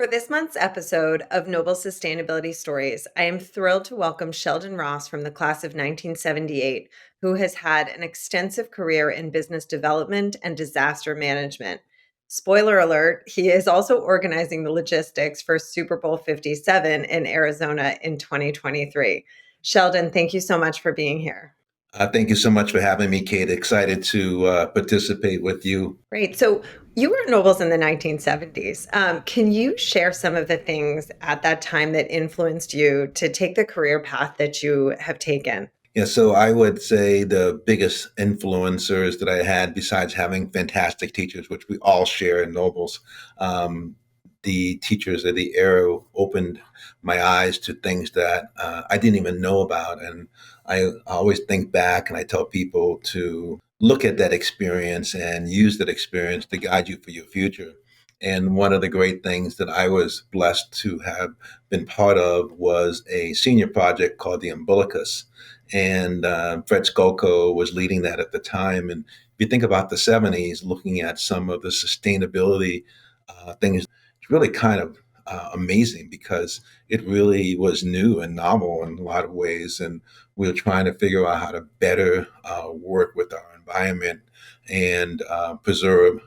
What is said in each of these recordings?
For this month's episode of Noble Sustainability Stories, I am thrilled to welcome Sheldon Ross from the class of 1978, who has had an extensive career in business development and disaster management. Spoiler alert, he is also organizing the logistics for Super Bowl 57 in Arizona in 2023. Sheldon, thank you so much for being here. Thank you so much for having me, Kate. Excited to participate with you. Great. So you were at Nobles in the 1970s. Can you share some of the things at that time that influenced you to take the career path that you have taken? Yeah, so I would say the biggest influencers that I had, besides having fantastic teachers, which we all share in Nobles, um, the teachers of the era opened my eyes to things that I didn't even know about. And I always think back and I tell people to look at that experience and use that experience to guide you for your future. And one of the great things that I was blessed to have been part of was a senior project called the Umbilicus, and Fred Skolko was leading that at the time. And if you think about the 70s, looking at some of the sustainability things, it's really kind of amazing because it really was new and novel in a lot of ways. And we were trying to figure out how to better work with our environment and preserve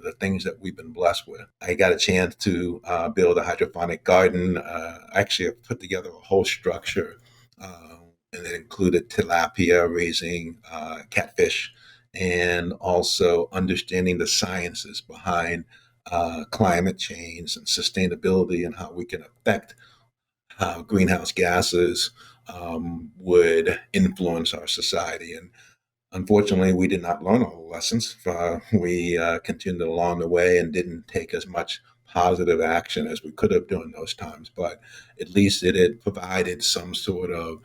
the things that we've been blessed with. I got a chance to build a hydroponic garden. Actually, I put together a whole structure, and it included tilapia, raising catfish, and also understanding the sciences behind climate change and sustainability and how we can affect how greenhouse gases would influence our society. And unfortunately, we did not learn all the lessons. We continued along the way and didn't take as much positive action as we could have during those times. But at least it had provided some sort of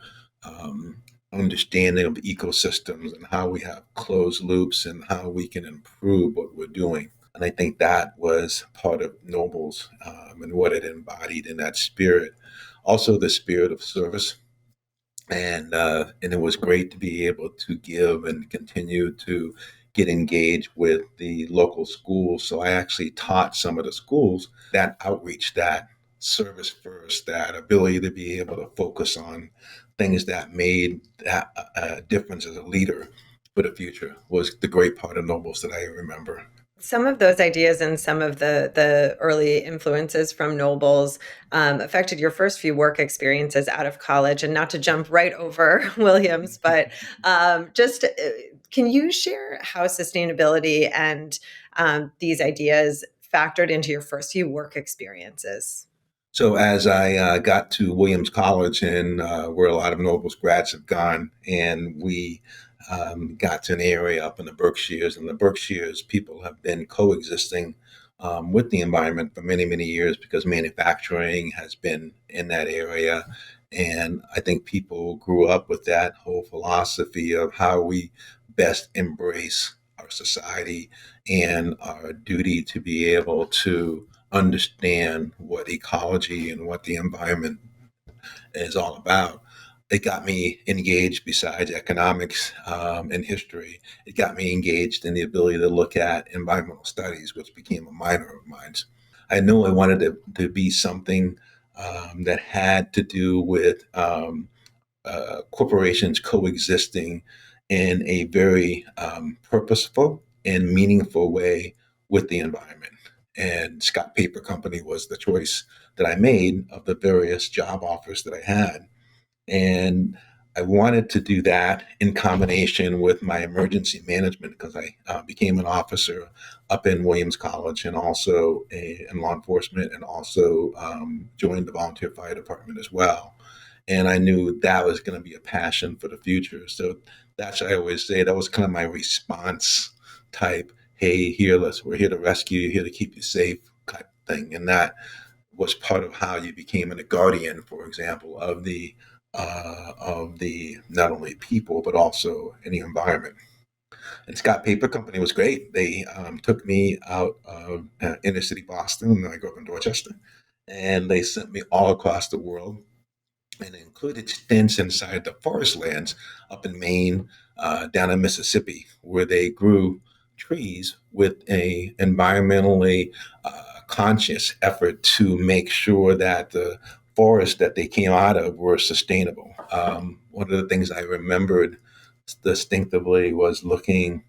understanding of ecosystems and how we have closed loops and how we can improve what we're doing. And I think that was part of Noble's and what it embodied in that spirit. Also, the spirit of service, and it was great to be able to give and continue to get engaged with the local schools. So I actually taught some of the schools that outreach, that service first, that ability to be able to focus on things that made that difference as a leader for the future was the great part of Nobles that I remember. Some of those ideas and some of the early influences from Nobles affected your first few work experiences out of college. And not to jump right over Williams, but just can you share how sustainability and these ideas factored into your first few work experiences? So as I got to Williams College, and where a lot of Nobles grads have gone, and we got to an area up in the Berkshires, and the Berkshires people have been coexisting with the environment for many, many years because manufacturing has been in that area. And I think people grew up with that whole philosophy of how we best embrace our society and our duty to be able to understand what ecology and what the environment is all about. It got me engaged besides economics and history. It got me engaged in the ability to look at environmental studies, which became a minor of mine. I knew I wanted to be something that had to do with corporations coexisting in a very purposeful and meaningful way with the environment. And Scott Paper Company was the choice that I made of the various job offers that I had. And I wanted to do that in combination with my emergency management because I became an officer up in Williams College and also in law enforcement, and also joined the volunteer fire department as well. And I knew that was going to be a passion for the future. So that's what I always say. That was kind of my response type. Hey, we're here to rescue you, here to keep you safe type thing. And that was part of how you became a guardian, for example, of the not only people but also in the environment. And Scott Paper Company was great. They took me out of inner city Boston. I grew up in Dorchester, and they sent me all across the world, and included stints inside the forest lands up in Maine, down in Mississippi, where they grew trees with a environmentally conscious effort to make sure that the forests that they came out of were sustainable. One of the things I remembered distinctively was looking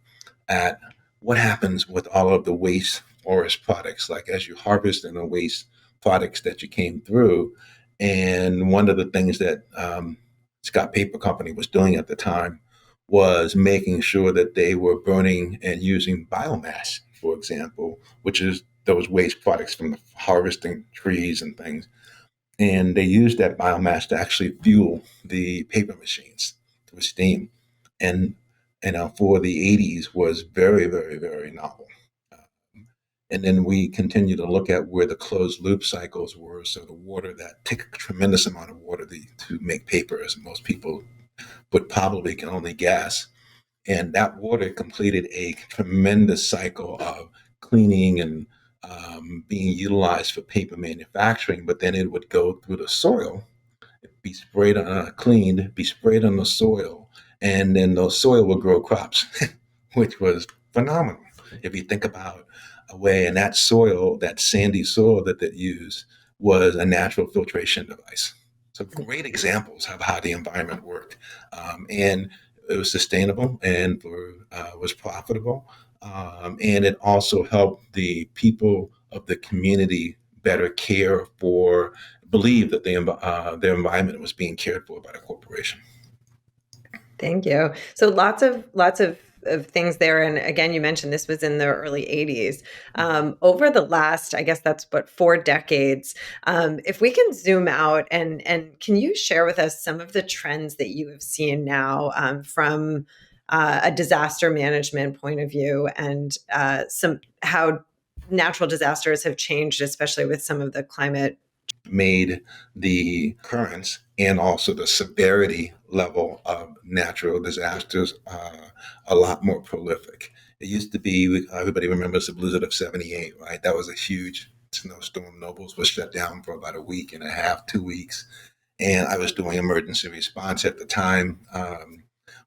at what happens with all of the waste forest products, like as you harvest and the waste products that you came through. And one of the things that Scott Paper Company was doing at the time was making sure that they were burning and using biomass, for example, which is those waste products from the harvesting trees and things. And they used that biomass to actually fuel the paper machines with steam. And for the 80s was very, very, very novel. And then we continue to look at where the closed loop cycles were. So the water that take a tremendous amount of water to make paper, as most people would probably can only guess. And that water completed a tremendous cycle of cleaning and being utilized for paper manufacturing, but then it would go through the soil, be sprayed cleaned, be sprayed on the soil, and then the soil will grow crops, which was phenomenal. If you think about a way, and that soil, that sandy soil that they used, was a natural filtration device. So great examples of how the environment worked, and it was sustainable and was profitable, and it also helped the people of the community better care for, believe that their environment was being cared for by the corporation. Thank you. So lots of things there. And again, you mentioned this was in the early 80s. Over the last, I guess that's what, 4 decades. If we can zoom out and can you share with us some of the trends that you have seen now from a disaster management point of view and some how natural disasters have changed, especially with some of the climate. Made the occurrence and also the severity level of natural disasters a lot more prolific. It used to be, everybody remembers the blizzard of 78, right? That was a huge snowstorm. Nobles was shut down for about a week and a half, 2 weeks. And I was doing emergency response at the time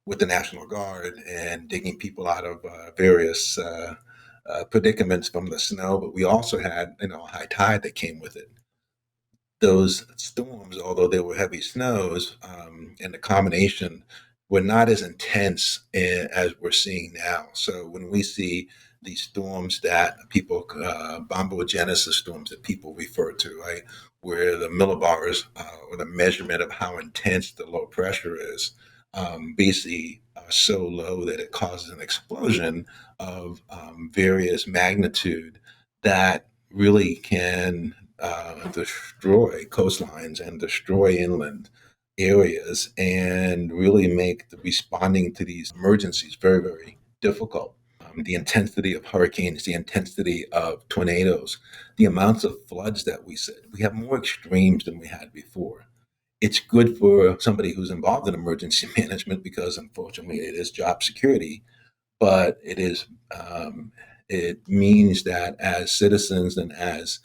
with the National Guard and digging people out of various predicaments from the snow. But we also had, high tide that came with it. Those storms, although they were heavy snows, and the combination were not as intense as we're seeing now. So when we see these storms that people, bombogenesis storms that people refer to, right, where the millibars or the measurement of how intense the low pressure is, basically are so low that it causes an explosion of various magnitude that really can destroy coastlines and destroy inland areas and really make the responding to these emergencies very, very difficult. The intensity of hurricanes, the intensity of tornadoes, the amounts of floods that we see. We have more extremes than we had before. It's good for somebody who's involved in emergency management because, unfortunately, it is job security, but it means that as citizens and as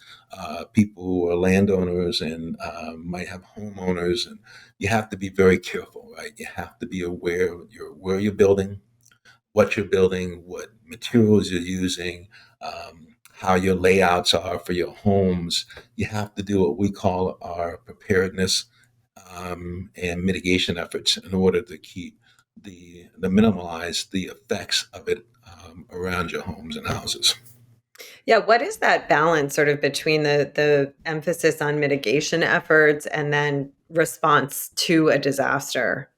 people who are landowners and might have homeowners, and you have to be very careful, right? You have to be aware of where you're building, what you're building, what materials you're using, how your layouts are for your homes. You have to do what we call our preparedness and mitigation efforts in order to keep the minimize the effects of it around your homes and houses. Yeah, what is that balance sort of between the emphasis on mitigation efforts and then response to a disaster?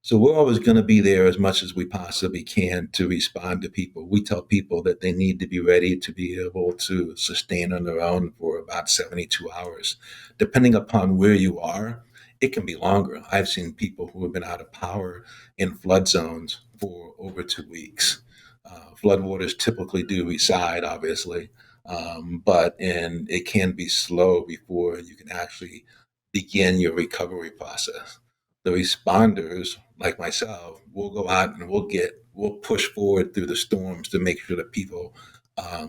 So we're always going to be there as much as we possibly can to respond to people. We tell people that they need to be ready to be able to sustain on their own for about 72 hours. Depending upon where you are, it can be longer. I've seen people who have been out of power in flood zones for over 2 weeks. Floodwaters typically do reside, obviously, but it can be slow before you can actually begin your recovery process. The responders, like myself, will go out and we'll push forward through the storms to make sure that people are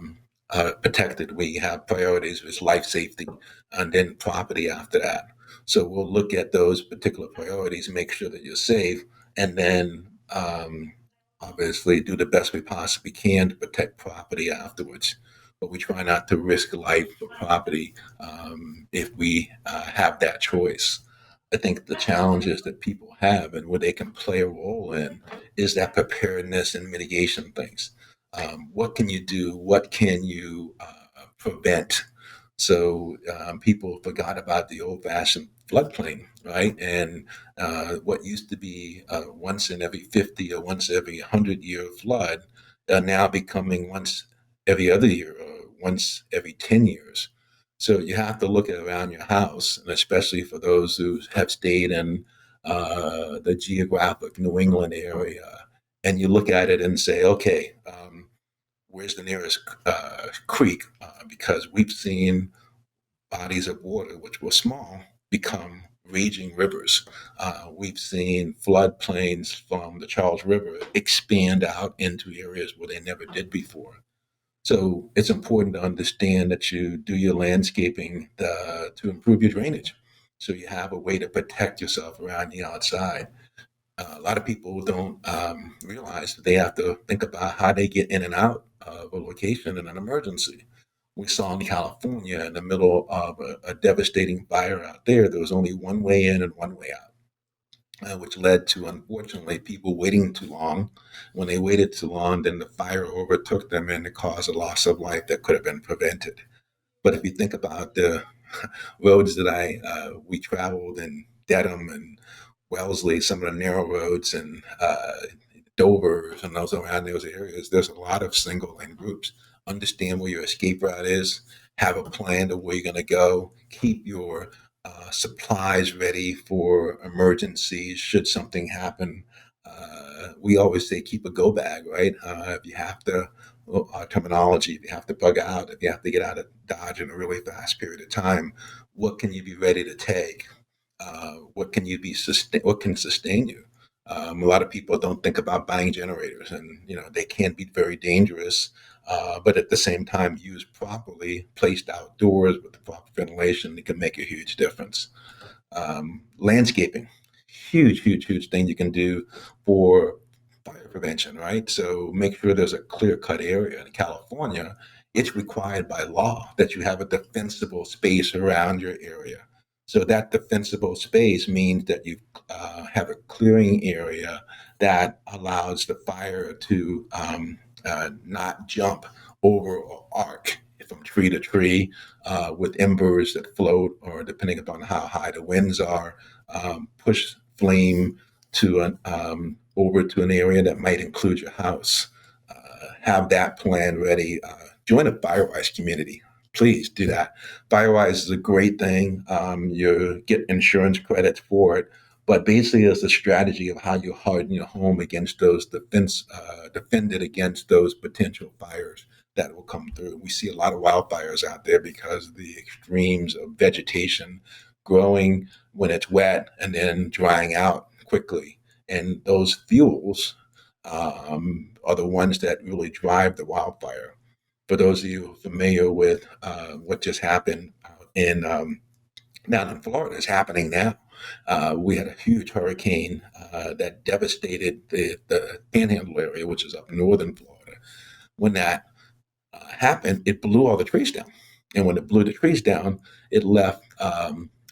protected. We have priorities with life safety and then property after that. So we'll look at those particular priorities, make sure that you're safe, and then obviously do the best we possibly can to protect property afterwards. but we try not to risk life or property if we have that choice. I think the challenges that people have and where they can play a role in is that preparedness and mitigation things. What can you do? What can you prevent? So people forgot about the old-fashioned floodplain, right? And what used to be once in every 50 or once every 100-year flood are now becoming once every other year or once every 10 years. So you have to look at around your house, and especially for those who have stayed in the geographic New England area, and you look at it and say, okay, where's the nearest creek? Because we've seen bodies of water, which were small, become raging rivers. We've seen floodplains from the Charles River expand out into areas where they never did before. So it's important to understand that you do your landscaping to improve your drainage. So you have a way to protect yourself around the outside. A lot of people don't realize that they have to think about how they get in and out of a location in an emergency. We saw in California, in the middle of a devastating fire out there was only one way in and one way out, which led to, unfortunately, people waiting too long. When they waited too long, then the fire overtook them and it caused a loss of life that could have been prevented. But if you think about the roads that we traveled in Dedham and Wellesley, some of the narrow roads, and Dover's and those around those areas, there's a lot of single lane groups. Understand where your escape route is, have a plan of where you're going to go, keep your supplies ready for emergencies should something happen. We always say keep a go bag, right? If you have to, our terminology, if you have to bug out, if you have to get out of Dodge in a really fast period of time, what can you be ready to take? What can you be sustain? What can sustain you? A lot of people don't think about buying generators, and they can be very dangerous. But at the same time, used properly, placed outdoors with the proper ventilation, it can make a huge difference. Landscaping, huge, huge, huge thing you can do for fire prevention, right? So make sure there's a clear cut area. In California, it's required by law that you have a defensible space around your area. So that defensible space means that you have a clearing area that allows the fire to not jump over or arc from tree to tree with embers that float, or depending upon how high the winds are, push flame to over to an area that might include your house. Have that plan ready. Join a Firewise community. Please do that. Firewise is a great thing. You get insurance credits for it, but basically, it's a strategy of how you harden your home against those defend it against those potential fires that will come through. We see a lot of wildfires out there because of the extremes of vegetation growing when it's wet and then drying out quickly. And those fuels are the ones that really drive the wildfire. For those of you familiar with what just happened down in Florida, is happening now. We had a huge hurricane that devastated the Panhandle area, which is up northern Florida. When that happened, it blew all the trees down. And when it blew the trees down, it left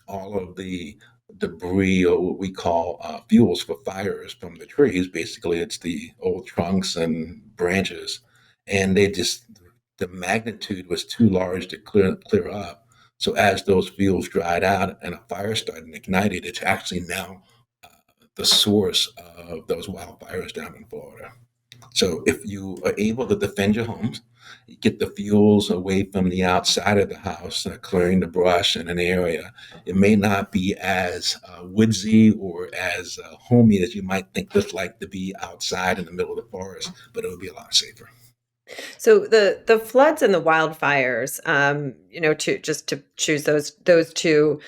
all of the debris, or what we call fuels for fires from the trees. Basically, it's the old trunks and branches. And the magnitude was too large to clear up. So as those fuels dried out and a fire started ignited, it's actually now the source of those wildfires down in Florida. So if you are able to defend your homes, you get the fuels away from the outside of the house, clearing the brush in an area. It may not be as woodsy or as homey as you might think this like to be outside in the middle of the forest, but it would be a lot safer. So the floods and the wildfires, to choose those two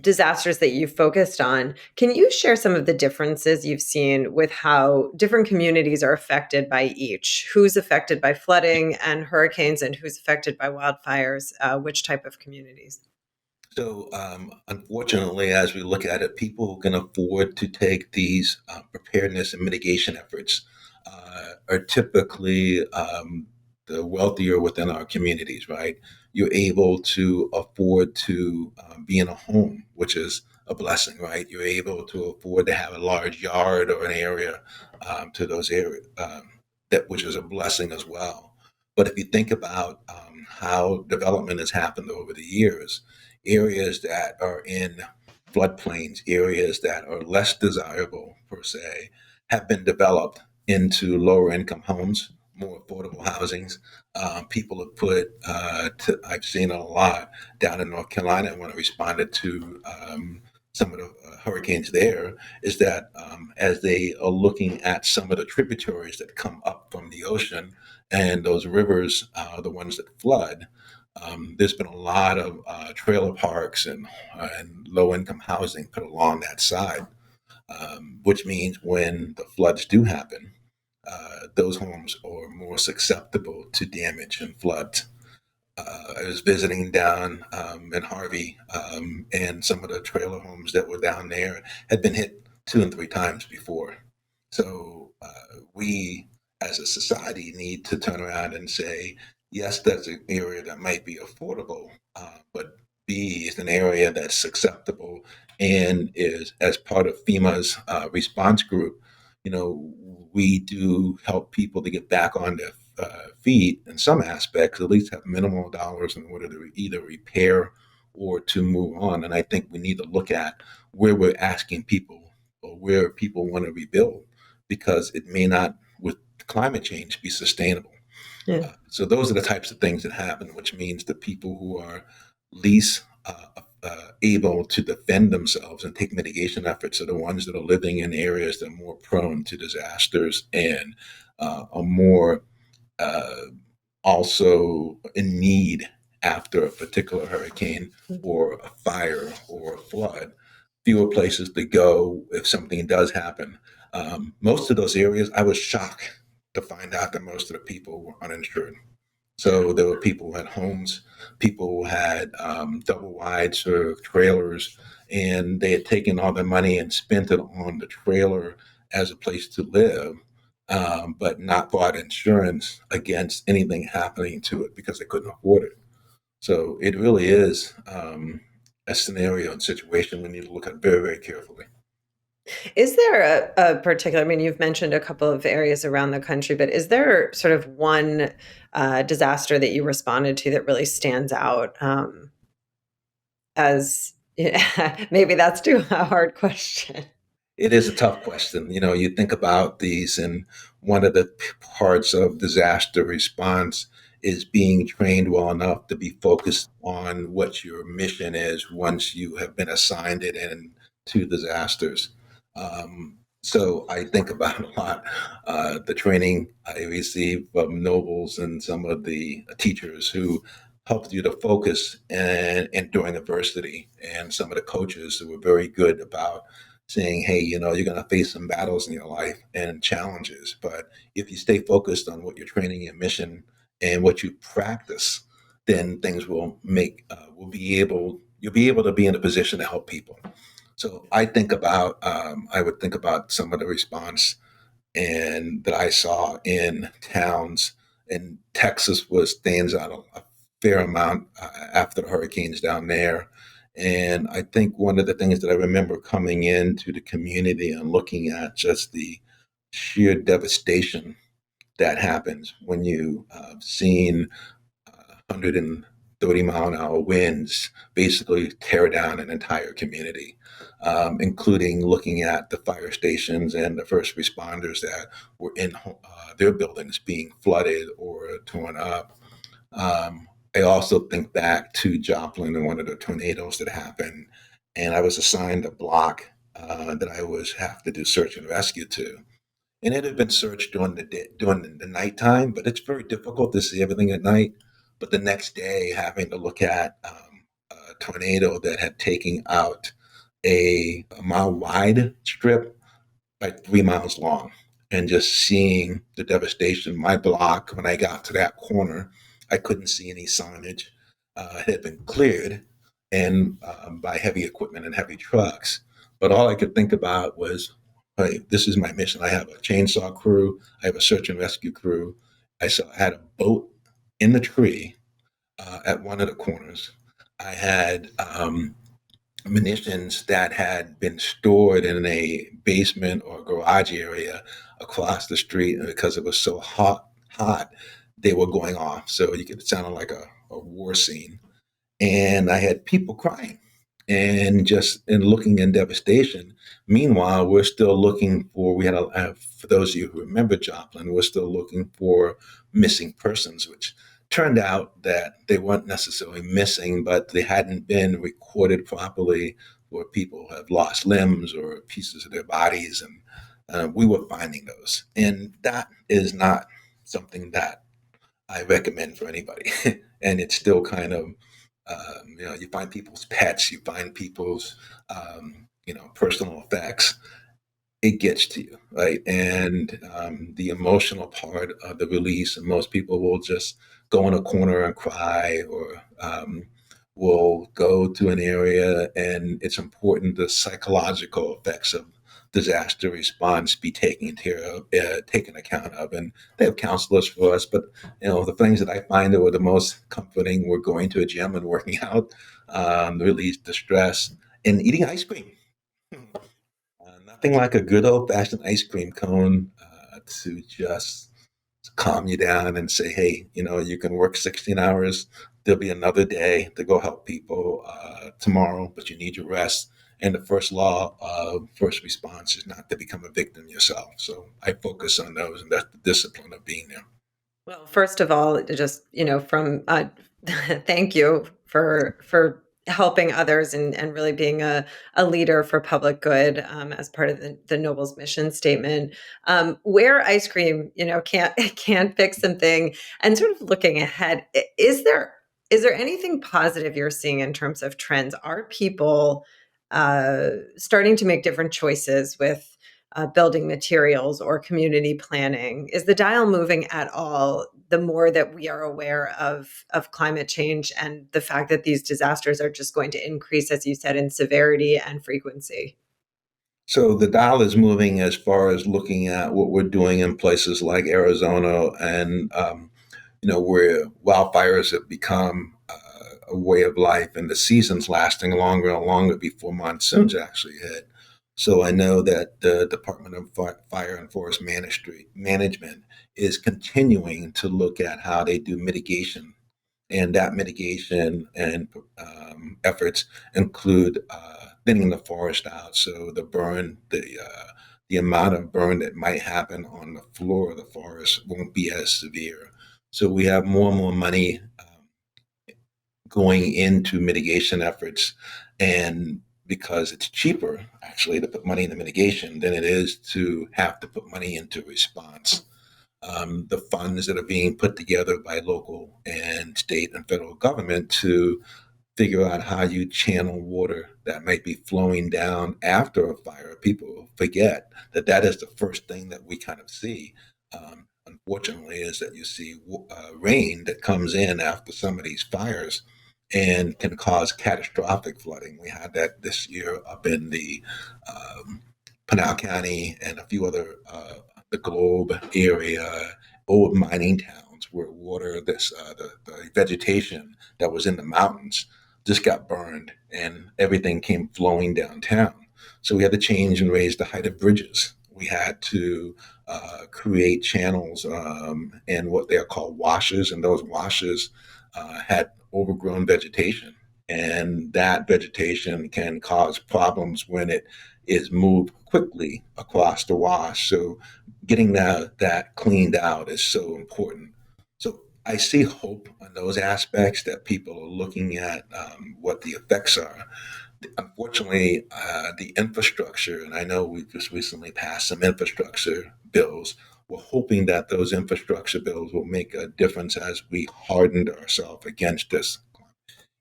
disasters that you focused on, can you share some of the differences you've seen with how different communities are affected by each? Who's affected by flooding and hurricanes, and who's affected by wildfires? Which type of communities? So, unfortunately, as we look at it, people who can afford to take these preparedness and mitigation efforts are typically the wealthier within our communities, right? You're able to afford to be in a home, which is a blessing, right? You're able to afford to have a large yard or an area to those areas, that which is a blessing as well. But if you think about how development has happened over the years, areas that are in floodplains, areas that are less desirable per se, have been developed into lower income homes, more affordable housings. People have put, I've seen it a lot down in North Carolina when I responded to some of the hurricanes there, is that as they are looking at some of the tributaries that come up from the ocean and those rivers, the ones that flood, there's been a lot of trailer parks and low income housing put along that side, which means when the floods do happen, those homes are more susceptible to damage and floods. I was visiting down in Harvey, and some of the trailer homes that were down there had been hit 2 and 3 times before. So we, as a society, need to turn around and say, yes, that's an area that might be affordable, but B is an area that's susceptible and is as part of FEMA's response group. You know, we do help people to get back on their feet in some aspects, at least have minimal dollars in order to either repair or to move on. And I think we need to look at where we're asking people or where people want to rebuild, because it may not, with climate change, be sustainable. Yeah. So those are the types of things that happen, which means the people who are least able to defend themselves and take mitigation efforts are the ones that are living in areas that are more prone to disasters and are more uh, also in need after a particular hurricane or a fire or a flood. Fewer places to go if something does happen. Most of those areas, I was shocked to find out that most of the people were uninsured. So there were people who had homes, people who had double wides or trailers, and they had taken all their money and spent it on the trailer as a place to live, but not bought insurance against anything happening to it because they couldn't afford it. So it really is a scenario and situation we need to look at very, very carefully. Is there a particular, I mean, you've mentioned a couple of areas around the country, but is there sort of one disaster that you responded to that really stands out as, yeah, maybe that's too a hard question. It is a tough question. You know, you think about these, and one of the parts of disaster response is being trained well enough to be focused on what your mission is once you have been assigned it into disasters. So I think about a lot the training I received from nobles and some of the teachers who helped you to focus and during adversity, and some of the coaches who were very good about saying, hey, you know, you're going to face some battles in your life and challenges. But if you stay focused on what your training, your mission, and what you practice, then things you'll be able to be in a position to help people. So I would think about some of the response and that I saw in towns, and Texas was stands out a fair amount after the hurricanes down there. And I think one of the things that I remember coming into the community and looking at just the sheer devastation that happens when you seen 130-mile-an-hour winds basically tear down an entire community, including looking at the fire stations and the first responders that were in their buildings being flooded or torn up. I also think back to Joplin and one of the tornadoes that happened, and I was assigned a block that I was have to do search and rescue to. And it had been searched during the day, during the nighttime, but it's very difficult to see everything at night. But the next day, having to look at a tornado that had taken out a mile wide strip, like 3 miles long, and just seeing the devastation. My block, when I got to that corner, I couldn't see any signage. It had been cleared and by heavy equipment and heavy trucks. But all I could think about was, hey, this is my mission. I have a chainsaw crew. I have a search and rescue crew. I had a boat in the tree at one of the corners. I had munitions that had been stored in a basement or garage area across the street, and because it was so hot, they were going off. So you could, it sounded like a war scene. And I had people crying and just and looking in devastation. Meanwhile, we're still looking for. We had for those of you who remember Joplin, we're still looking for missing persons, which turned out that they weren't necessarily missing, but they hadn't been recorded properly, or people have lost limbs or pieces of their bodies, and we were finding those, and that is not something that I recommend for anybody. And it's still kind of, you find people's pets, you find people's, personal effects. It gets to you, right? And the emotional part of the release, and most people will just go in a corner and cry, or will go to an area, and it's important the psychological effects of disaster response be taken account of, and they have counselors for us. But the things that I find that were the most comforting were going to a gym and working out, release the stress, and eating ice cream. Nothing like a good old fashioned ice cream cone to just calm you down and say, hey, you can work 16 hours. There'll be another day to go help people tomorrow, but you need your rest. And the first law of first response is not to become a victim yourself. So I focus on those, and that's the discipline of being there. Well, first of all, just, from thank you for helping others and really being a leader for public good, as part of the Noble's mission statement. Where ice cream, can't fix something, and sort of looking ahead, is there anything positive you're seeing in terms of trends? Are people starting to make different choices with building materials or community planning? Is the dial moving at all, the more that we are aware of climate change and the fact that these disasters are just going to increase, as you said, in severity and frequency? So the dial is moving as far as looking at what we're doing in places like Arizona, and where wildfires have become a way of life, and the seasons lasting longer and longer before monsoons actually hit. So I know that the Department of Fire and Forest Management is continuing to look at how they do mitigation, and that mitigation and efforts include thinning the forest out, so the amount of burn that might happen on the floor of the forest won't be as severe. So we have more and more money going into mitigation efforts, and because it's cheaper actually to put money into mitigation than it is to have to put money into response. The funds that are being put together by local and state and federal government to figure out how you channel water that might be flowing down after a fire. People forget that that is the first thing that we kind of see. Unfortunately, is that you see rain that comes in after some of these fires and can cause catastrophic flooding. We had that this year up in the Pinal County and a few other the Globe area, old mining towns where water, the vegetation that was in the mountains just got burned, and everything came flowing downtown. So we had to change and raise the height of bridges. We had to create channels and what they are called washes, and those washes had overgrown vegetation, and that vegetation can cause problems when it is moved quickly across the wash. So getting that cleaned out is so important. So I see hope on those aspects, that people are looking at what the effects are. Unfortunately, the infrastructure, and I know we just recently passed some infrastructure bills. We're hoping that those infrastructure bills will make a difference as we hardened ourselves against this.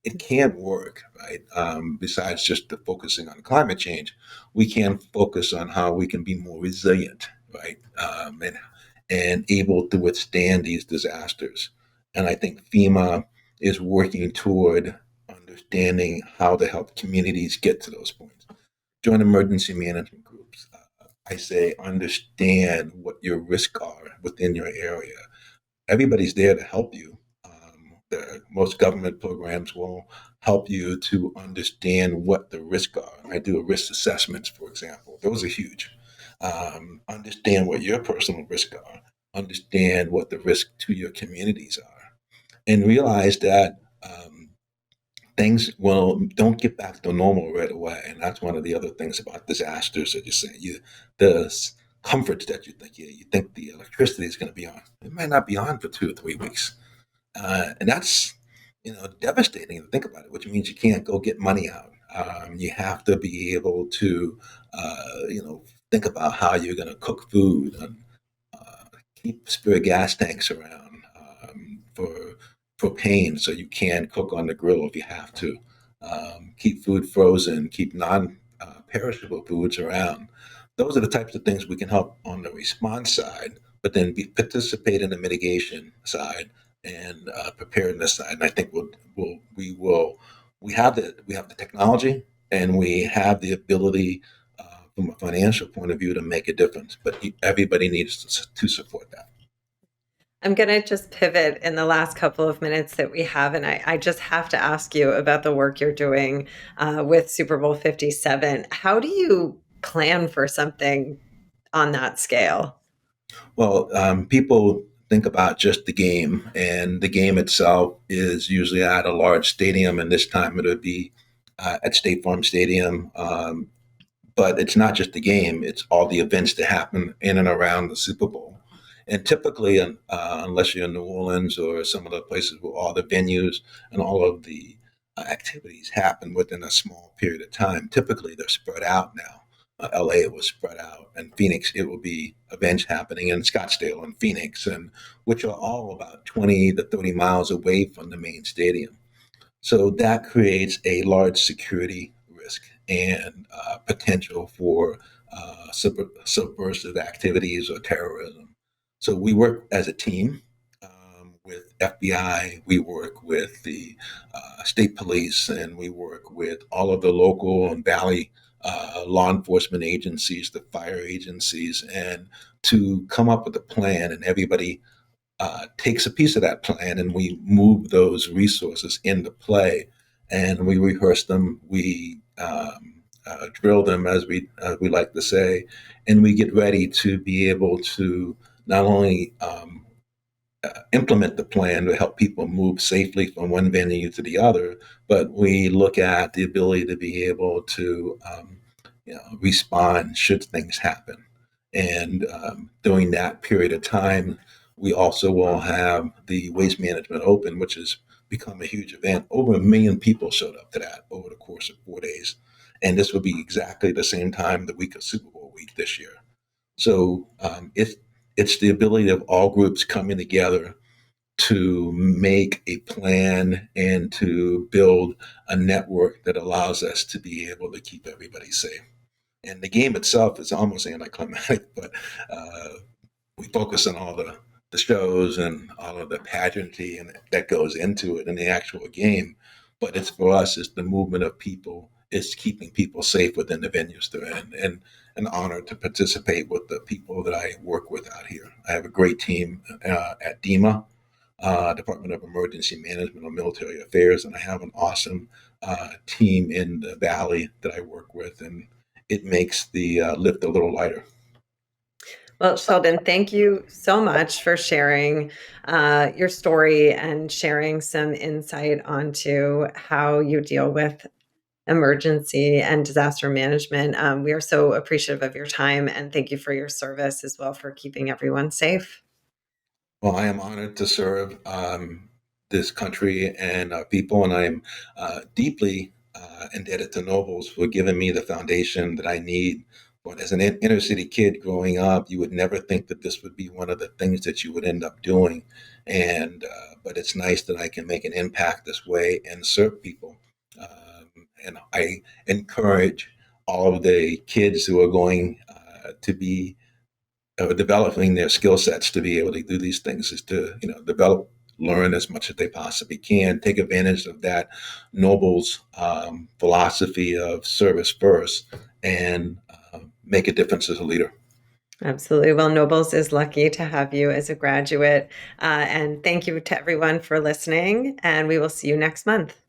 It can't work, right? Besides just the focusing on climate change, we can focus on how we can be more resilient, right? And able to withstand these disasters. And I think FEMA is working toward understanding how to help communities get to those points. Join emergency management groups. I say understand what your risks are within your area. Everybody's there to help you, most government programs will help you to understand what the risks are. I do a risk assessments, for example. Those are huge. Understand what your personal risks are. Understand what the risk to your communities are, and realize that things will don't get back to normal right away. And that's one of the other things about disasters that you say. The comforts that you think the electricity is going to be on, it might not be on for 2 or 3 weeks, and that's devastating to think about it. Which means you can't go get money out. You have to be able to, think about how you're going to cook food and keep spare gas tanks around for propane so you can cook on the grill if you have to. Keep food frozen, keep non perishable foods around. Those are the types of things we can help on the response side, but then participate in the mitigation side and preparedness side. And I think we have the technology and we have the ability from a financial point of view to make a difference, but everybody needs to support that. I'm going to just pivot in the last couple of minutes that we have. And I just have to ask you about the work you're doing with Super Bowl 57. How do you plan for something on that scale? Well, people think about just the game, and the game itself is usually at a large stadium, and this time it would be at State Farm Stadium. But it's not just the game; it's all the events that happen in and around the Super Bowl. And typically, unless you're in New Orleans or some of the places where all the venues and all of the activities happen within a small period of time, typically they're spread out now. LA was spread out, and Phoenix it will be events happening in Scottsdale and Phoenix, and which are all about 20 to 30 miles away from the main stadium. So that creates a large security risk and potential for subversive activities or terrorism. So we work as a team with FBI, we work with the state police, and we work with all of the local and valley law enforcement agencies, the fire agencies, and to come up with a plan. And everybody takes a piece of that plan and we move those resources into play and we rehearse them, we drill them as we like to say, and we get ready to be able to not only implement the plan to help people move safely from one venue to the other, but we look at the ability to be able to respond should things happen. And during that period of time, we also will have the Waste Management Open, which has become a huge event. Over 1 million people showed up to that over the course of 4 days. And this will be exactly the same time the week of Super Bowl week this year. So it's the ability of all groups coming together to make a plan and to build a network that allows us to be able to keep everybody safe. And the game itself is almost anticlimactic, but uh, we focus on all the shows and all of the pageantry and that goes into it in the actual game. But it's for us, it's the movement of people, it's keeping people safe within the venues they're in, and an honor to participate with the people that I work with out here. I have a great team at DEMA, Department of Emergency Management and Military Affairs, and I have an awesome team in the Valley that I work with, and it makes the lift a little lighter. Well, Sheldon, thank you so much for sharing your story and sharing some insight onto how you deal with emergency and disaster management. We are so appreciative of your time and thank you for your service as well for keeping everyone safe. Well, I am honored to serve this country and people, and I am deeply indebted to Nobles for giving me the foundation that I need. But as an inner city kid growing up, you would never think that this would be one of the things that you would end up doing. And but it's nice that I can make an impact this way and serve people. And I encourage all of the kids who are going to be developing their skill sets to be able to do these things is to develop, learn as much as they possibly can, take advantage of that Noble's philosophy of service first, and make a difference as a leader. Absolutely. Well, Nobles is lucky to have you as a graduate. And thank you to everyone for listening. And we will see you next month.